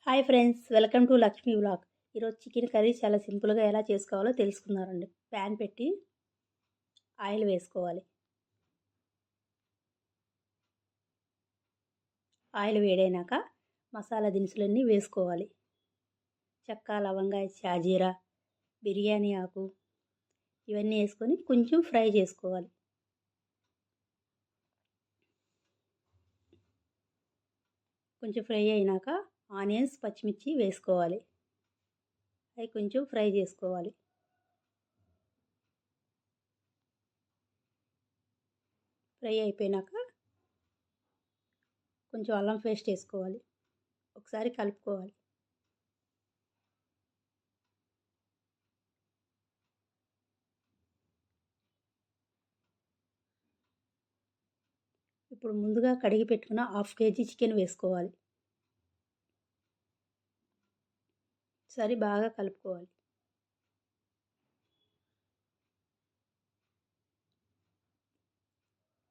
Hi friends, welcome to Lakshmi vlog. ఈరోజు chicken curry చాలా సింపుల్గా ఎలా చేసుకోవాలో తెలుసుకుందామండి. ప్యాన్ పెట్టి ఆయిల్ వేసుకోవాలి. ఆయిల్ వేడైనాక మసాలా దినుసులన్నీ వేసుకోవాలి. చెక్క, లవంగా, షాజీరా, బిర్యానీ ఆకు ఇవన్నీ వేసుకొని కొంచెం ఫ్రై చేసుకోవాలి. కొంచెం ఫ్రై అయినాక ఆనియన్స్, పచ్చిమిర్చి వేసుకోవాలి. అవి కొంచెం ఫ్రై చేసుకోవాలి. ఫ్రై అయిపోయినాక కొంచెం అల్లం పేస్ట్ వేసుకోవాలి. ఒకసారి కలుపుకోవాలి. ఇప్పుడు ముందుగా కడిగి పెట్టుకున్న 1/2 kg చికెన్ వేసుకోవాలి. సరి బాగా కలుపుకోవాలి.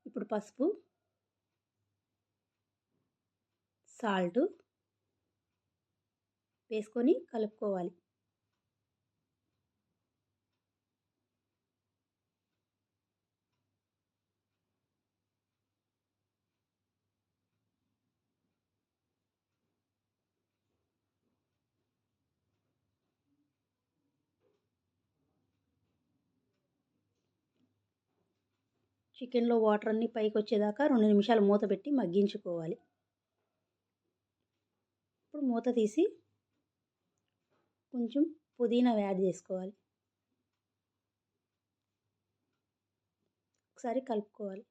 ఇప్పుడు పసుపు, సాల్ట్ వేసుకొని కలుపుకోవాలి. చికెన్లో వాటర్ అన్నీ పైకి వచ్చేదాకా 2 నిమిషాలు మూత పెట్టి మగ్గించుకోవాలి. ఇప్పుడు మూత తీసి కొంచెం పుదీనా యాడ్ చేసుకోవాలి. ఒకసారి కలుపుకోవాలి.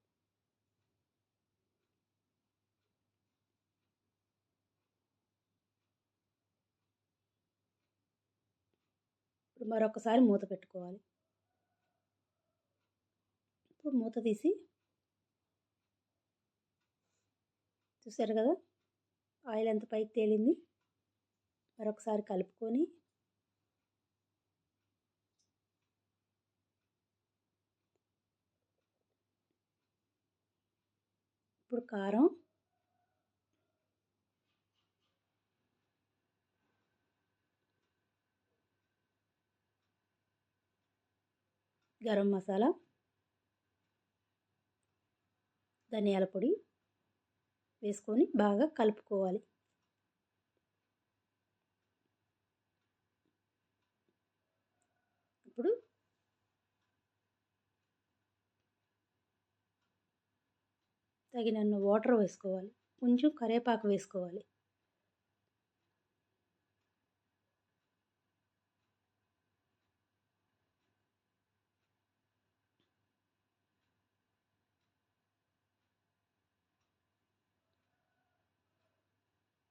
ఇప్పుడు మరొకసారి మూత పెట్టుకోవాలి. ఇప్పుడు మూత తీసి చూసారు కదా, ఆయిల్ ఎంత పైకి తేలింది. మరొకసారి కలుపుకొని ఇప్పుడు కారం, గరం మసాలా, ధనియాల పొడి వేసుకొని బాగా కలుపుకోవాలి. ఇప్పుడు తగినన్ని వాటర్ వేసుకోవాలి. కొంచెం కరివేపాకు వేసుకోవాలి.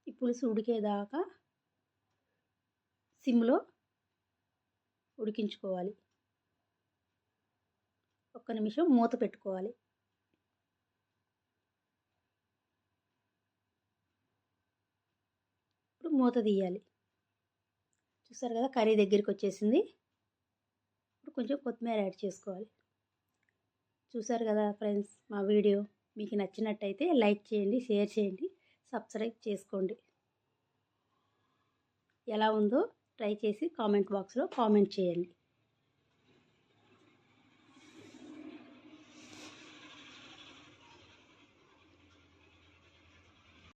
ఈ పులుసు ఉడికేదాకా సిమ్లో ఉడికించుకోవాలి. 1 నిమిషం మూత పెట్టుకోవాలి. ఇప్పుడు మూత తీయాలి. చూసారు కదా, కర్రీ దగ్గరికి వచ్చేసింది. ఇప్పుడు కొంచెం కొత్తిమీర యాడ్ చేసుకోవాలి. చూసారు కదా ఫ్రెండ్స్, మా వీడియో మీకు నచ్చినట్టయితే లైక్ చేయండి, షేర్ చేయండి, సబ్స్క్రైబ్ చేసుకోండి. ఎలా ఉందో ట్రై చేసి కామెంట్ బాక్స్లో కామెంట్ చేయండి.